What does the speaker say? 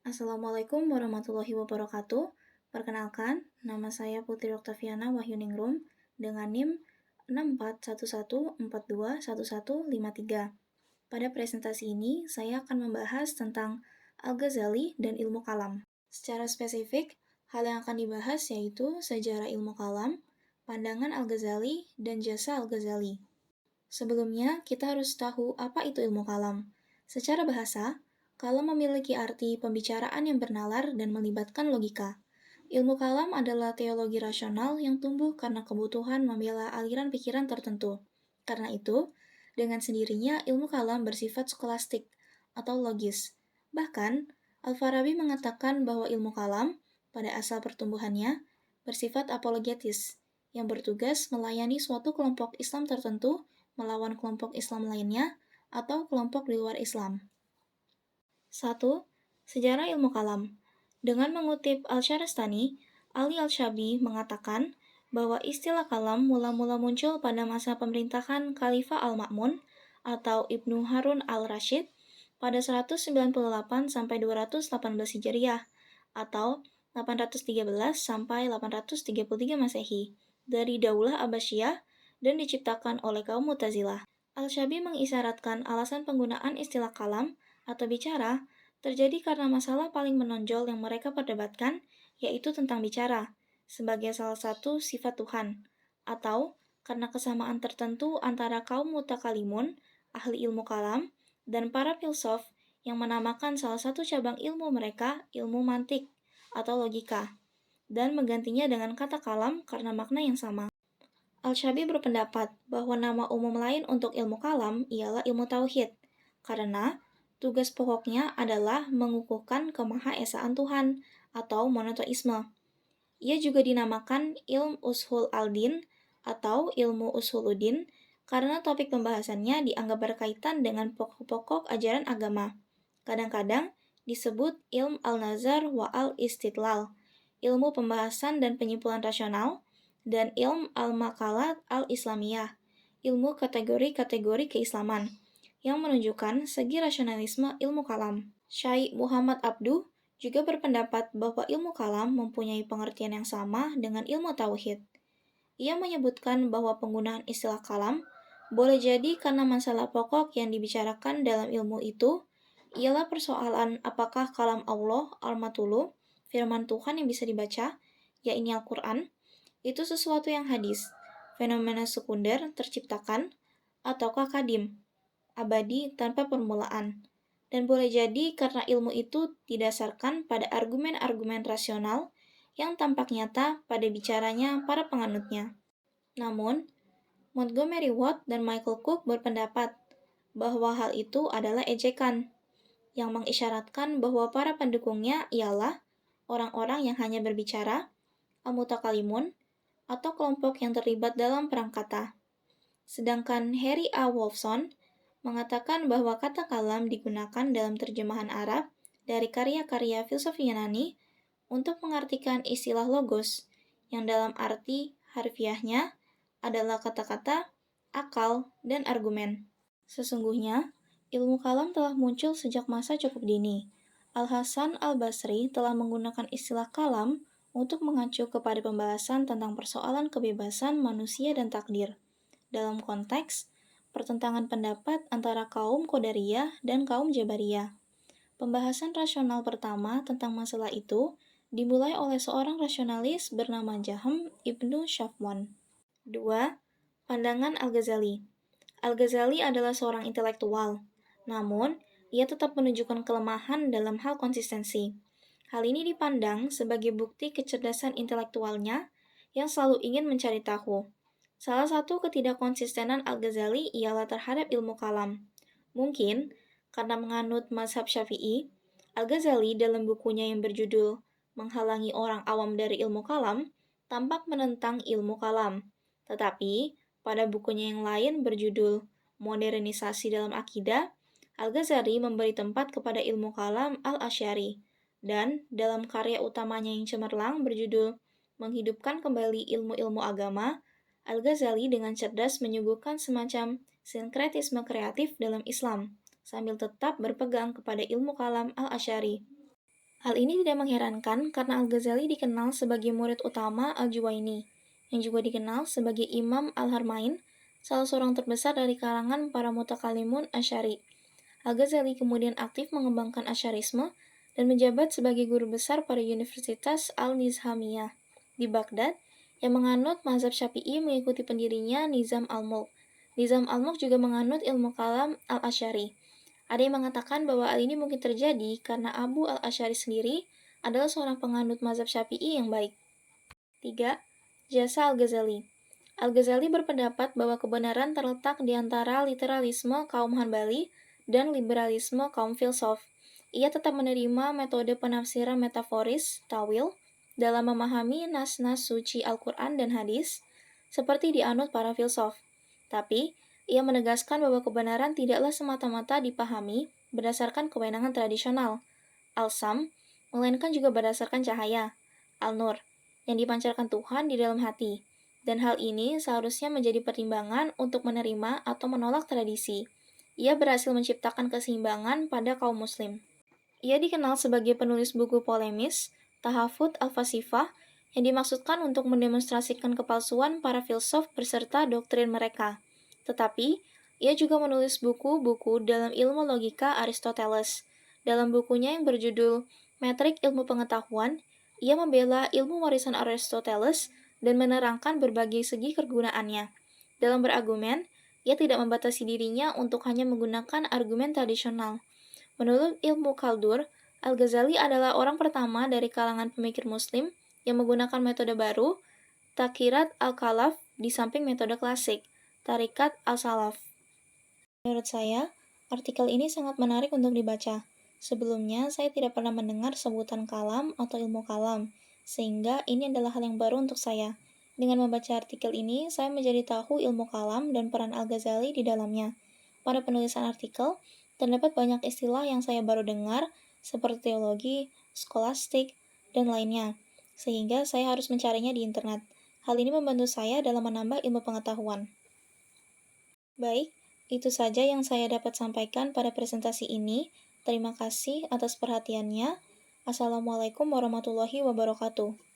Assalamualaikum warahmatullahi wabarakatuh. Perkenalkan, nama saya Putri Oktaviana Wahyuningrum dengan NIM 6411421153. Pada presentasi ini, saya akan membahas tentang Al-Ghazali dan ilmu kalam. Secara spesifik, hal yang akan dibahas yaitu sejarah ilmu kalam, pandangan Al-Ghazali, dan jasa Al-Ghazali. Sebelumnya, kita harus tahu apa itu ilmu kalam. Secara bahasa, kalam memiliki arti pembicaraan yang bernalar dan melibatkan logika. Ilmu kalam adalah teologi rasional yang tumbuh karena kebutuhan membela aliran pikiran tertentu. Karena itu, dengan sendirinya ilmu kalam bersifat skolastik atau logis. Bahkan, Al-Farabi mengatakan bahwa ilmu kalam, pada asal pertumbuhannya, bersifat apologetis, yang bertugas melayani suatu kelompok Islam tertentu melawan kelompok Islam lainnya atau kelompok di luar Islam. 1. Sejarah ilmu kalam. Dengan mengutip Al-Syarastani, Ali Al-Syabi mengatakan bahwa istilah kalam mula-mula muncul pada masa pemerintahan Khalifah Al-Ma'mun atau Ibnu Harun Al-Rasyid pada 198 sampai 218 Hijriah atau 813 sampai 833 Masehi dari Daulah Abbasiyah dan diciptakan oleh kaum Mu'tazilah. Al-Syabi mengisyaratkan alasan penggunaan istilah kalam atau bicara terjadi karena masalah paling menonjol yang mereka perdebatkan, yaitu tentang bicara, sebagai salah satu sifat Tuhan, atau karena kesamaan tertentu antara kaum mutakalimun, ahli ilmu kalam, dan para filsuf yang menamakan salah satu cabang ilmu mereka ilmu mantik atau logika, dan menggantinya dengan kata kalam karena makna yang sama. Al-Syabi berpendapat bahwa nama umum lain untuk ilmu kalam ialah ilmu tauhid, karena tugas pokoknya adalah mengukuhkan kemahaesaan Tuhan atau monoteisme. Ia juga dinamakan ilmu ushul al-din atau ilmu usuluddin karena topik pembahasannya dianggap berkaitan dengan pokok-pokok ajaran agama. Kadang-kadang disebut ilmu al-nazar wa al-istidlal, ilmu pembahasan dan penyimpulan rasional, dan ilmu al-makalat al-islamiyah, ilmu kategori-kategori keislaman, yang menunjukkan segi rasionalisme ilmu kalam. Syekh Muhammad Abduh juga berpendapat bahwa ilmu kalam mempunyai pengertian yang sama dengan ilmu tauhid. Ia menyebutkan bahwa penggunaan istilah kalam boleh jadi karena masalah pokok yang dibicarakan dalam ilmu itu ialah persoalan apakah kalam Allah al-matulu, firman Tuhan yang bisa dibaca, yaitu Al-Quran, itu sesuatu yang hadis, fenomena sekunder terciptakan, ataukah kadim, abadi tanpa permulaan. Dan boleh jadi karena ilmu itu didasarkan pada argumen-argumen rasional yang tampak nyata pada bicaranya para penganutnya. Namun, Montgomery Watt dan Michael Cook berpendapat bahwa hal itu adalah ejekan, yang mengisyaratkan bahwa para pendukungnya ialah orang-orang yang hanya berbicara, al-mutakalimun, atau kelompok yang terlibat dalam perang kata. Sedangkan Harry A. Wolfson mengatakan bahwa kata kalam digunakan dalam terjemahan Arab dari karya-karya filsuf Yunani untuk mengartikan istilah logos, yang dalam arti harfiahnya adalah kata-kata, akal, dan argumen. Sesungguhnya, ilmu kalam telah muncul sejak masa cukup dini. Al-Hasan al-Basri telah menggunakan istilah kalam untuk mengacu kepada pembahasan tentang persoalan kebebasan manusia dan takdir, dalam konteks pertentangan pendapat antara kaum Qadariyah dan kaum Jabariyah. Pembahasan rasional pertama tentang masalah itu dimulai oleh seorang rasionalis bernama Jahm ibnu Shafwan. 2. Pandangan Al-Ghazali. Al-Ghazali adalah seorang intelektual, namun ia tetap menunjukkan kelemahan dalam hal konsistensi. Hal ini dipandang sebagai bukti kecerdasan intelektualnya yang selalu ingin mencari tahu. Salah satu ketidakkonsistenan Al-Ghazali ialah terhadap ilmu kalam. Mungkin karena menganut mazhab Syafi'i, Al-Ghazali dalam bukunya yang berjudul Menghalangi Orang Awam dari Ilmu Kalam tampak menentang ilmu kalam. Tetapi pada bukunya yang lain berjudul Modernisasi dalam Akidah, Al-Ghazali memberi tempat kepada ilmu kalam al-Asy'ari, dan dalam karya utamanya yang cemerlang berjudul Menghidupkan Kembali Ilmu-Ilmu Agama, Al-Ghazali dengan cerdas menyuguhkan semacam sinkretisme kreatif dalam Islam, sambil tetap berpegang kepada ilmu kalam al-Asy'ari. Hal ini tidak mengherankan karena Al-Ghazali dikenal sebagai murid utama Al-Juwaini, yang juga dikenal sebagai Imam Al-Harmain, salah seorang terbesar dari kalangan para mutakalimun Asy'ari. Al-Ghazali kemudian aktif mengembangkan Asy'arisme dan menjabat sebagai guru besar pada Universitas Al-Nizamiyah di Baghdad yang menganut mazhab Syafi'i mengikuti pendirinya Nizam al-Mulk. Nizam al-Mulk juga menganut ilmu kalam al-Asy'ari. Ada yang mengatakan bahwa hal ini mungkin terjadi karena Abu al-Asy'ari sendiri adalah seorang penganut mazhab Syafi'i yang baik. 3. Jasa Al-Ghazali. Al-Ghazali berpendapat bahwa kebenaran terletak di antara literalisme kaum Hanbali dan liberalisme kaum filsuf. Ia tetap menerima metode penafsiran metaforis, tawil, dalam memahami nas-nas suci Al-Quran dan hadis, seperti dianut para filsuf. Tapi, ia menegaskan bahwa kebenaran tidaklah semata-mata dipahami berdasarkan kewenangan tradisional, al-sam, melainkan juga berdasarkan cahaya, al-nur, yang dipancarkan Tuhan di dalam hati. Dan hal ini seharusnya menjadi pertimbangan untuk menerima atau menolak tradisi. Ia berhasil menciptakan keseimbangan pada kaum muslim. Ia dikenal sebagai penulis buku polemis, Tahafut al-Fasifah, yang dimaksudkan untuk mendemonstrasikan kepalsuan para filsuf beserta doktrin mereka. Tetapi, ia juga menulis buku-buku dalam ilmu logika Aristoteles. Dalam bukunya yang berjudul Metrik Ilmu Pengetahuan, ia membela ilmu warisan Aristoteles dan menerangkan berbagai segi kegunaannya. Dalam berargumen, ia tidak membatasi dirinya untuk hanya menggunakan argumen tradisional. Menurut ilmu Kaldur, Al-Ghazali adalah orang pertama dari kalangan pemikir muslim yang menggunakan metode baru, Takirat al-Kalaf, di samping metode klasik, Tarikat al-Salaf. Menurut saya, artikel ini sangat menarik untuk dibaca. Sebelumnya, saya tidak pernah mendengar sebutan kalam atau ilmu kalam, sehingga ini adalah hal yang baru untuk saya. Dengan membaca artikel ini, saya menjadi tahu ilmu kalam dan peran Al-Ghazali di dalamnya. Pada penulisan artikel, terdapat banyak istilah yang saya baru dengar, seperti teologi, skolastik, dan lainnya, sehingga saya harus mencarinya di internet. Hal ini membantu saya dalam menambah ilmu pengetahuan. Baik, itu saja yang saya dapat sampaikan pada presentasi ini. Terima kasih atas perhatiannya. Assalamualaikum warahmatullahi wabarakatuh.